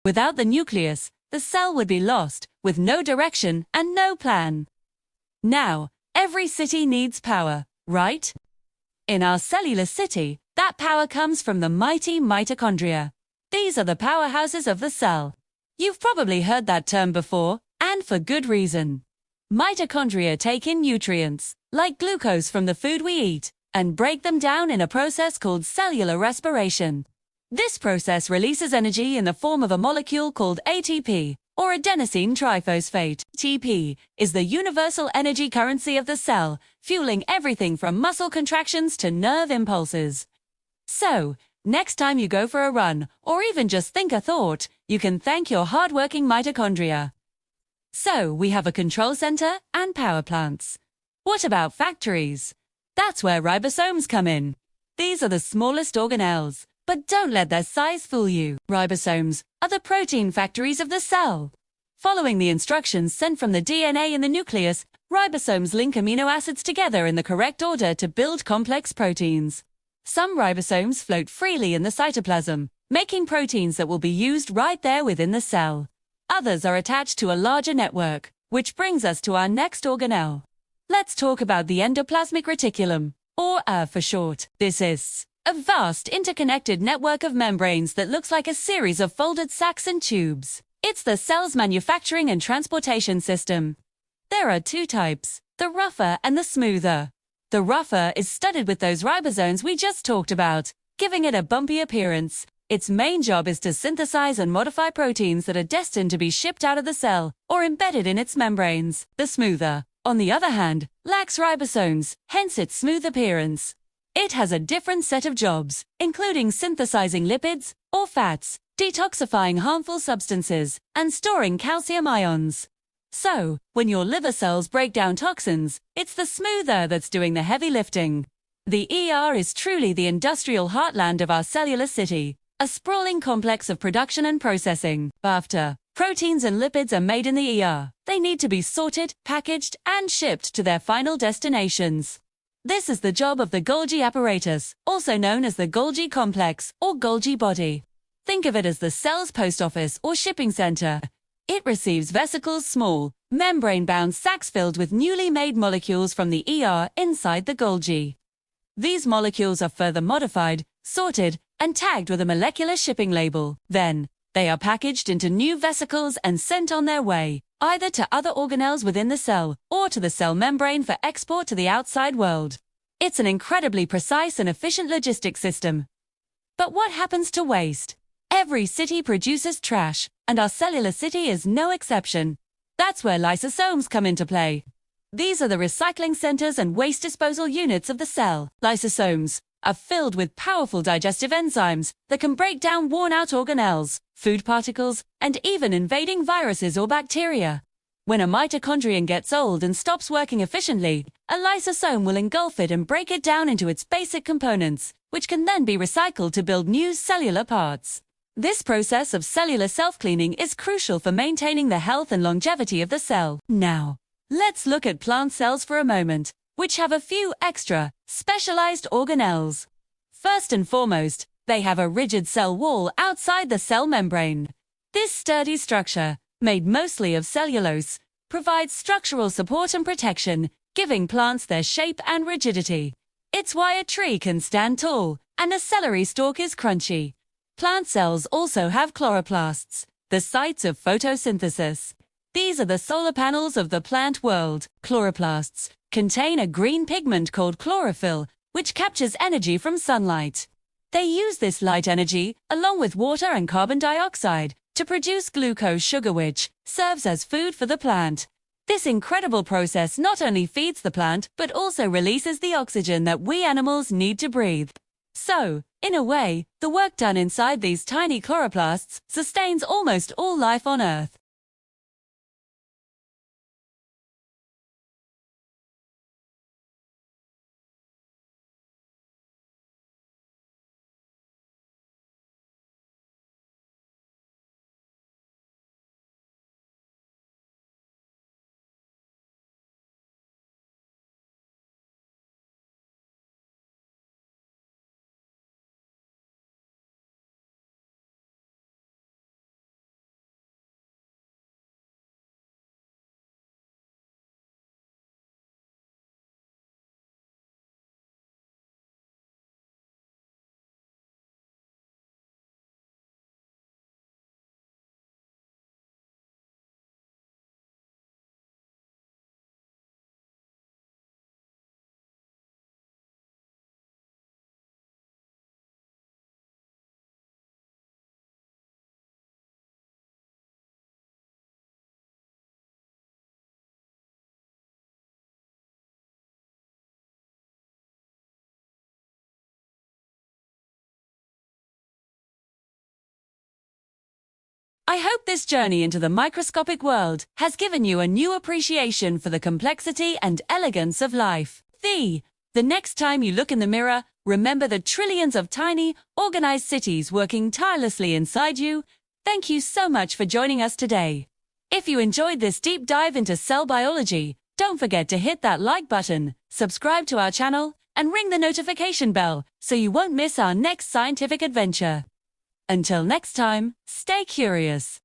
Without the nucleus, the cell would be lost, with no direction and no plan. Now, every city needs power, right? In our cellular city, that power comes from the mighty mitochondria. These are the powerhouses of the cell. You've probably heard that term before, and for good reason. Mitochondria take in nutrients, like glucose from the food we eat, and break them down in a process called cellular respiration. This process releases energy in the form of a molecule called ATP, or adenosine triphosphate. ATP is the universal energy currency of the cell, fueling everything from muscle contractions to nerve impulses. So, next time you go for a run, or even just think a thought, you can thank your hard-working mitochondria. So, we have a control center and power plants. What about factories? That's where ribosomes come in. These are the smallest organelles, but don't let their size fool you. Ribosomes are the protein factories of the cell. Following the instructions sent from the DNA in the nucleus, ribosomes link amino acids together in the correct order to build complex proteins. Some ribosomes float freely in the cytoplasm, making proteins that will be used right there within the cell. Others are attached to a larger network, which brings us to our next organelle. Let's talk about the endoplasmic reticulum, or ER for short. This is a vast interconnected network of membranes that looks like a series of folded sacs and tubes. It's the cell's manufacturing and transportation system. There are two types, the rougher and the smoother. The rougher is studded with those ribosomes we just talked about, giving it a bumpy appearance. Its main job is to synthesize and modify proteins that are destined to be shipped out of the cell or embedded in its membranes. The smoother, on the other hand, lacks ribosomes, hence its smooth appearance. It has a different set of jobs, including synthesizing lipids or fats, detoxifying harmful substances, and storing calcium ions. So, when your liver cells break down toxins, it's the smoother that's doing the heavy lifting. The ER is truly the industrial heartland of our cellular city, a sprawling complex of production and processing. After proteins and lipids are made in the ER, they need to be sorted, packaged, and shipped to their final destinations. This is the job of the Golgi apparatus, also known as the Golgi complex or Golgi body. Think of it as the cell's post office or shipping center. It receives vesicles small, membrane-bound sacs filled with newly made molecules from the ER inside the Golgi. These molecules are further modified, sorted, and tagged with a molecular shipping label. Then, they are packaged into new vesicles and sent on their way, either to other organelles within the cell or to the cell membrane for export to the outside world. It's an incredibly precise and efficient logistics system. But what happens to waste? Every city produces trash, and our cellular city is no exception. That's where lysosomes come into play. These are the recycling centers and waste disposal units of the cell. Lysosomes are filled with powerful digestive enzymes that can break down worn-out organelles, food particles, and even invading viruses or bacteria. When a mitochondrion gets old and stops working efficiently, a lysosome will engulf it and break it down into its basic components, which can then be recycled to build new cellular parts. This process of cellular self-cleaning is crucial for maintaining the health and longevity of the cell. Now, let's look at plant cells for a moment, which have a few extra, specialized organelles. First and foremost, they have a rigid cell wall outside the cell membrane. This sturdy structure, made mostly of cellulose, provides structural support and protection, giving plants their shape and rigidity. It's why a tree can stand tall, and a celery stalk is crunchy. Plant cells also have chloroplasts, the sites of photosynthesis. These are the solar panels of the plant world. Chloroplasts contain a green pigment called chlorophyll, which captures energy from sunlight. They use this light energy, along with water and carbon dioxide, to produce glucose sugar, which serves as food for the plant. This incredible process not only feeds the plant, but also releases the oxygen that we animals need to breathe. So, in a way, the work done inside these tiny chloroplasts sustains almost all life on Earth. I hope this journey into the microscopic world has given you a new appreciation for the complexity and elegance of life. The next time you look in the mirror, remember the trillions of tiny, organized cities working tirelessly inside you. Thank you so much for joining us today. If you enjoyed this deep dive into cell biology, don't forget to hit that like button, subscribe to our channel, and ring the notification bell so you won't miss our next scientific adventure. Until next time, stay curious.